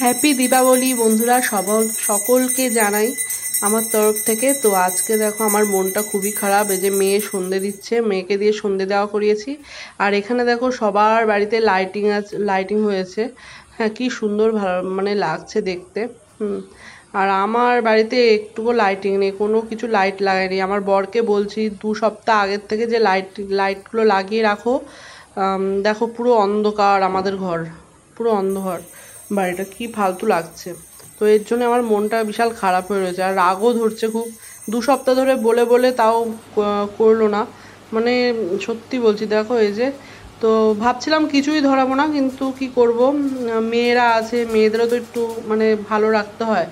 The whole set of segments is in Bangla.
হ্যাপি দীপাবলি বন্ধুরা, সকলকে জানাই আমার তরফ থেকে। তো আজকে দেখো আমার মনটা খুবই খারাপ। এই যে মেয়ে সন্ধে দিচ্ছে, মেয়েকে দিয়ে সন্ধে দেওয়া করিয়েছি। আর এখানে দেখো সবার বাড়িতে লাইটিং হয়েছে। হ্যাঁ, কি সুন্দর মানে লাগছে দেখতে। আর আমার বাড়িতে একটুকু লাইটিং নেই, কোনো কিছু লাইট লাগাইনি। আমার বরকে বলছি 2 সপ্তাহ আগের থেকে যে লাইটগুলো লাগিয়ে রাখো। দেখো পুরো অন্ধকার, আমাদের ঘর পুরো অন্ধকার, বাড়িটা কি ফালতু লাগছে। তো এর জন্য আমার মনটা বিশাল খারাপ হয়ে রয়েছে, আর রাগও ধরছে খুব। 2 সপ্তাহ ধরে বলে বলে তাও করলো না। মানে সত্যি বলছি, দেখো এই যে, তো ভাবছিলাম কিছুই ধরাবো না, কিন্তু কি করব, মেয়েরা আছে, মেয়েদেরও তো একটু মানে ভালো রাখতে হয়।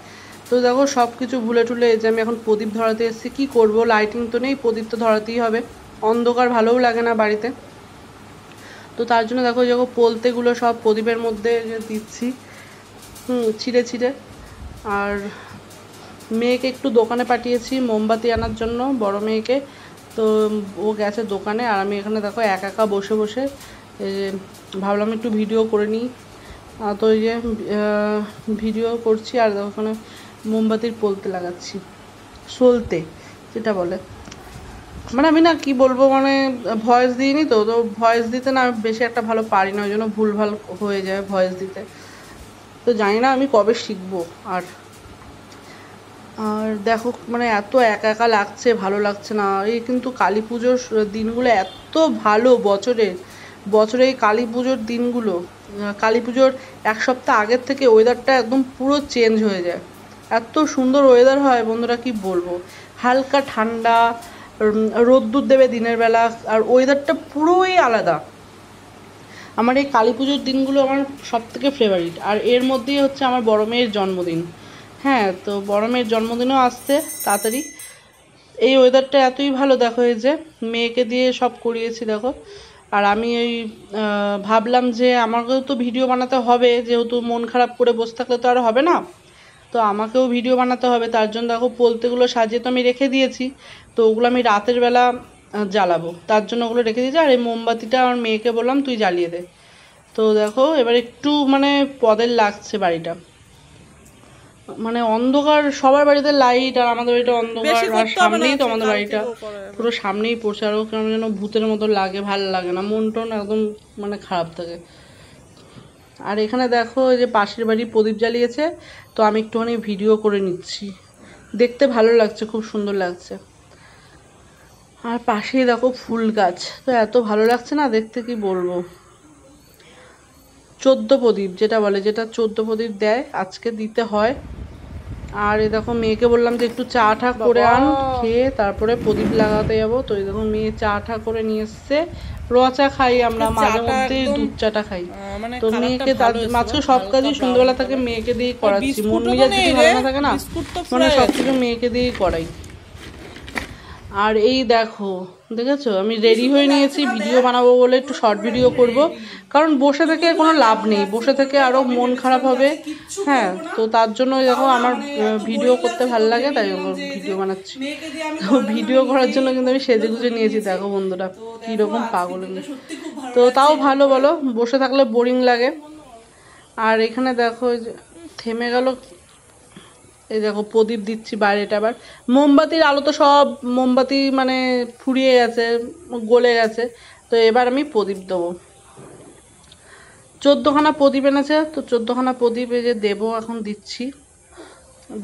তো দেখো সব কিছু ভুলে টুলে এই যে আমি এখন প্রদীপ ধরাতে এসেছি। কি করব, লাইটিং তো নেই, প্রদীপ তো ধরাতেই হবে। অন্ধকার ভালোও লাগে না বাড়িতে। তো তার জন্য দেখো যখন পোলতেগুলো সব প্রদীপের মধ্যে দিচ্ছি, ছিঁড়ে ছিঁড়ে। আর মেয়েকে একটু দোকানে পাঠিয়েছি মোমবাতি আনার জন্য, বড় মেয়েকে। তো ও গেছে দোকানে, আর আমি এখানে দেখো একা বসে বসে ভাবলাম একটু ভিডিও করে নিই। তো এই যে ভিডিও করছি, আর দেখো ওখানে মোমবাতির পোলতে লাগাচ্ছি, সলতে যেটা বলে। মানে আমি না কি বলবো, মানে ভয়েস দিইনি তো ভয়েস দিতে না বেশি একটা ভালো পারি না, ওই জন্য ভুলভাল হয়ে যায় ভয়েস দিতে। তো জানি না আমি কবে শিখবো। আর দেখো মানে এত একা লাগছে, ভালো লাগছে না। এই কিন্তু কালী পুজোর দিনগুলো এত ভালো, বছরে এই কালী পুজোর দিনগুলো, কালী পুজোর 1 সপ্তাহ আগের থেকে ওয়েদারটা একদম পুরো চেঞ্জ হয়ে যায়। এত সুন্দর ওয়েদার হয় বন্ধুরা, কি বলবো। হালকা ঠান্ডা, রোদ্দুর দেবে দিনের বেলা, আর ওয়েদারটা পুরোই আলাদা। আমার এই কালী পুজোর দিনগুলো আমার সবথেকে ফেভারিট। আর এর মধ্যেই হচ্ছে আমার বড় মেয়ের জন্মদিন। হ্যাঁ, তো বড় মেয়ের জন্মদিনও আসছে তাড়াতাড়ি। এই ওয়েদারটা এতই ভালো, দেখো এই যে মেয়েকে দিয়ে সব করিয়েছি দেখো। আর আমি ওই ভাবলাম যে আমাকেও তো ভিডিও বানাতে হবে, যেহেতু মন খারাপ করে বসে থাকলে তো আর হবে না। তো আমাকেও ভিডিও বানাতে হবে, তার জন্য দেখো পোলতেগুলো সাজিয়ে তো আমি রেখে দিয়েছি। তো ওগুলো আমি রাতের বেলা জ্বালাবো, তার জন্য ওগুলো রেখে দিয়েছি। আর এই মোমবাতিটা আমার মেয়েকে বললাম তুই জ্বালিয়ে দে। তো দেখো এবার একটু মানে পদের লাগছে বাড়িটা, মানে অন্ধকার, সবার বাড়িতে লাইট, আর আমাদের বাড়িটা অন্ধকার। আর সামনেই তো আমাদের বাড়িটা, পুরো সামনেই পড়ছে। আরও কেমন যেন ভূতের মতো লাগে, ভালো লাগে না, মন টন একদম মানে খারাপ থাকে। আর এখানে দেখো এই যে পাশের বাড়ি প্রদীপ জ্বালিয়েছে, তো আমি একটুখানি ভিডিও করে নিচ্ছি। দেখতে ভালো লাগছে, খুব সুন্দর লাগছে। আর পাশেই দেখো ফুল গাছ, তো এত ভালো লাগছে না দেখতে, কি বলবো। 14 প্রদীপ যেটা বলে, যেটা 14 প্রদীপ দেয়, আজকে দিতে হয়। আর এই দেখো মেয়েকে বললাম যে একটু চা ঠা করে আন, খেয়ে তারপরে প্রদীপ লাগাতে যাবো। তো এই দেখো মেয়ে চা ঠা করে নিয়ে এসছে। রোয়া চা খাই আমরা, মাঝে মধ্যে দুধ চাটা খাই। তো মেয়েকে আজকে সব কাজই সন্ধ্যাবেলা থেকে মেয়েকে দিয়েই করাচ্ছি। মন মেজাজ যদি ভালো না থাকে না, মানে সবকিছু মেয়েকে দিয়েই করাই। আর এই দেখো দেখেছো, আমি রেডি হয়ে নিয়েছি ভিডিও বানাবো বলে, একটু শর্ট ভিডিও করব। কারণ বসে থেকে কোনো লাভ নেই, বসে থেকে আরও মন খারাপ হবে। হ্যাঁ, তো তার জন্য দেখো আমার ভিডিও করতে ভালো লাগে, তাই ভিডিও বানাচ্ছি। তো ভিডিও করার জন্য কিন্তু আমি সেজে গুজে নিয়েছি, দেখো বন্ধুরা কীরকম পাগল আমি। তো তাও ভালো, বলো বসে থাকলে বোরিং লাগে। আর এখানে দেখো থেমে গেল। এই দেখো প্রদীপ দিচ্ছি বাইরেটা। আবার মোমবাতির আলো তো সব মোমবাতি মানে ফুরিয়ে গেছে, গলে গেছে। তো এবার আমি প্রদীপ দেবো। 14খানা প্রদীপ এনেছে, তো 14খানা প্রদীপ এই যে দেবো, এখন দিচ্ছি,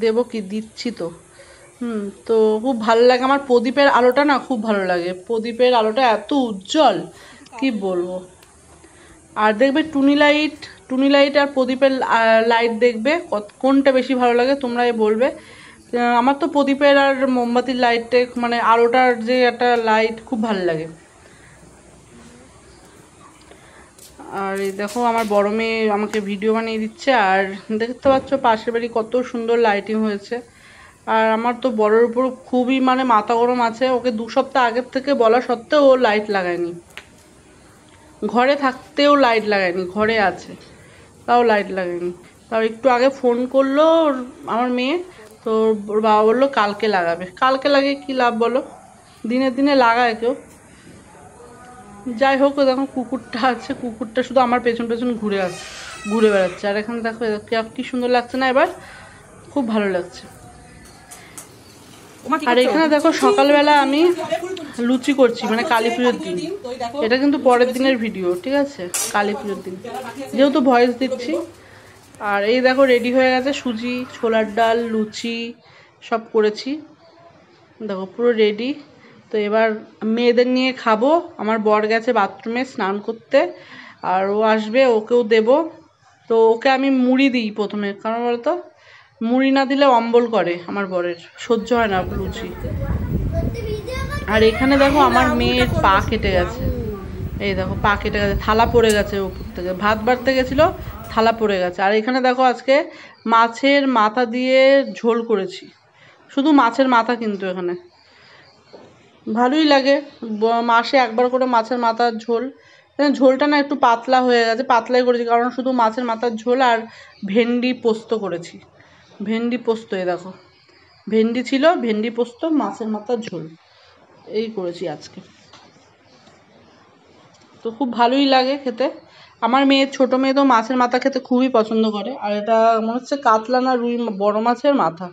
দেবো কি দিচ্ছি তো। তো খুব ভালো লাগে আমার প্রদীপের আলোটা না, খুব ভালো লাগে। প্রদীপের আলোটা এত উজ্জ্বল, কি বলবো। আর দেখবে টুনি লাইট আর প্রদীপের লাইট, দেখবে কোনটা বেশি ভালো লাগে তোমরাই বলবে। আমার তো প্রদীপের আর মোমবাতির লাইটে মানে আলোটার যে একটা লাইট খুব ভালো লাগে। আর এই দেখো আমার বড় মেয়ে আমাকে ভিডিও বানিয়ে দিচ্ছে। আর দেখতে পাচ্ছ পাশের বাড়ি কত সুন্দর লাইটিং হয়েছে। আর আমার তো বড়োর উপর খুবই মানে মাথা গরম আছে, ওকে 2 সপ্তাহ আগের থেকে বলা সত্ত্বেও ও লাইট লাগায়নি, ঘরে থাকতেও লাইট লাগায়নি, ঘরে আছে তাও লাইট লাগায়নি। তাও একটু আগে ফোন করলো আমার মেয়ে, তো ওর বাবা বললো কালকে লাগাবে। কালকে লাগিয়ে কী লাভ বলো, দিনে দিনে লাগায় কেউ। যাই হোক, দেখো কুকুরটা আছে, কুকুরটা শুধু আমার পেছন পেছন ঘুরে আসে। ঘুরে বেড়াচ্ছে। আর এখানে দেখো কি সুন্দর লাগছে না, এবার খুব ভালো লাগছে। আর এখানে দেখো সকালবেলা আমি লুচি করছি, মানে কালী পুজোর দিন। এটা কিন্তু পরের দিনের ভিডিও, ঠিক আছে, কালী পুজোর দিন যেহেতু ভয়েস দিচ্ছি। আর এই দেখো রেডি হয়ে গেছে, সুজি, ছোলার ডাল, লুচি সব করেছি, দেখো পুরো রেডি। তো এবার মেয়েদের নিয়ে খাবো। আমার বর গেছে বাথরুমে স্নান করতে, আর ও আসবে, ওকেও দেব। তো ওকে আমি মুড়ি দিই প্রথমে, কারণ বলতো মুড়ি না দিলে অম্বল করে, আমার বরের সহ্য হয় না লুচি। আর এখানে দেখো আমার মেয়ের পা কেটে গেছে, এই দেখো পা কেটে গেছে, থালা পড়ে গেছে উপর থেকে, ভাত বাড়তে গেছিলো, থালা পড়ে গেছে। আর এখানে দেখো আজকে মাছের মাথা দিয়ে ঝোল করেছি, শুধু মাছের মাথা, কিন্তু এখানে ভালোই লাগে, মাসে একবার করে মাছের মাথার ঝোল। ঝোলটা না একটু পাতলা হয়ে গেছে, পাতলাই করেছি কারণ শুধু মাছের মাথার ঝোল। আর ভেন্ডি পোস্ত করেছি, ভেন্ডি পোস্ত, এই দেখো ভেন্ডি ছিল, ভেন্ডি পোস্ত, মাছের মাথার ঝোল, এই করেছি আজকে। তো খুব ভালোই লাগে খেতে। আমার মেয়ের, ছোটো মেয়ে তো মাছের মাথা খেতে খুবই পছন্দ করে। আর এটা মনে হচ্ছে কাতলা না রুই, বড় মাছের মাথা।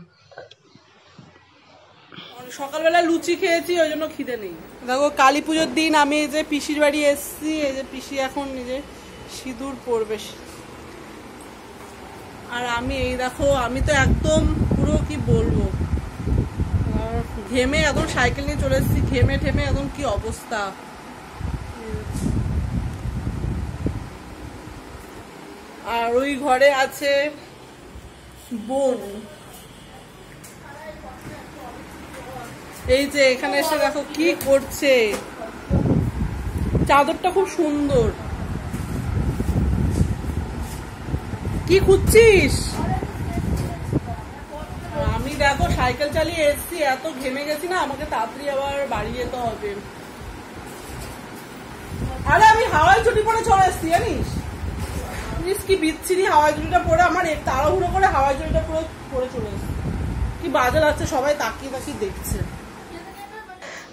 সকালবেলা লুচি খেয়েছি, ওই জন্য খিদে নেই। দেখো কালী পুজোর দিন আমি এই যে পিসির বাড়ি এসেছি, এই যে পিসি এখন নিজে সিঁদুর পরবে। আর আমি এই দেখো, আমি তো একদম পুরো কি বলবো, ঘেমে একদম সাইকেল নিয়ে চলে এসেছি, ঘেমে ঠেমে একদম কি অবস্থা। আর ওই ঘরে আছে বোন, এই যে এখানে এসে দেখো কি করছে, চাদরটা খুব সুন্দর। কি খুঁজছিস? আমি দেখো সাইকেল চালিয়ে এসছি, এত ঘেমে গেছি না, আমাকে তাড়াতাড়ি আবার বাড়ি যেতে হবে। আরে আমি হাওয়াই চটি পরে চলে এসছি, জানিস কি বিচ্ছিরি হাওয়াই চটিটা পরে, আমার তাড়াহুড়ো করে হাওয়াই চটিটা পুরো পরে চলে এসছি। কি বাজে লাগছে, সবাই তাকিয়ে তাকিয়ে দেখছে।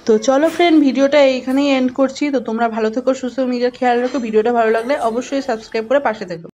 তো চলো ফ্রেন্ড, ভিডিওটা এইখানেই এন্ড করছি। তো তোমরা ভালো থেকো, সুস্থ, নিজের খেয়াল রাখো। ভিডিওটা ভালো লাগলে অবশ্যই সাবস্ক্রাইব করে পাশে থেকো।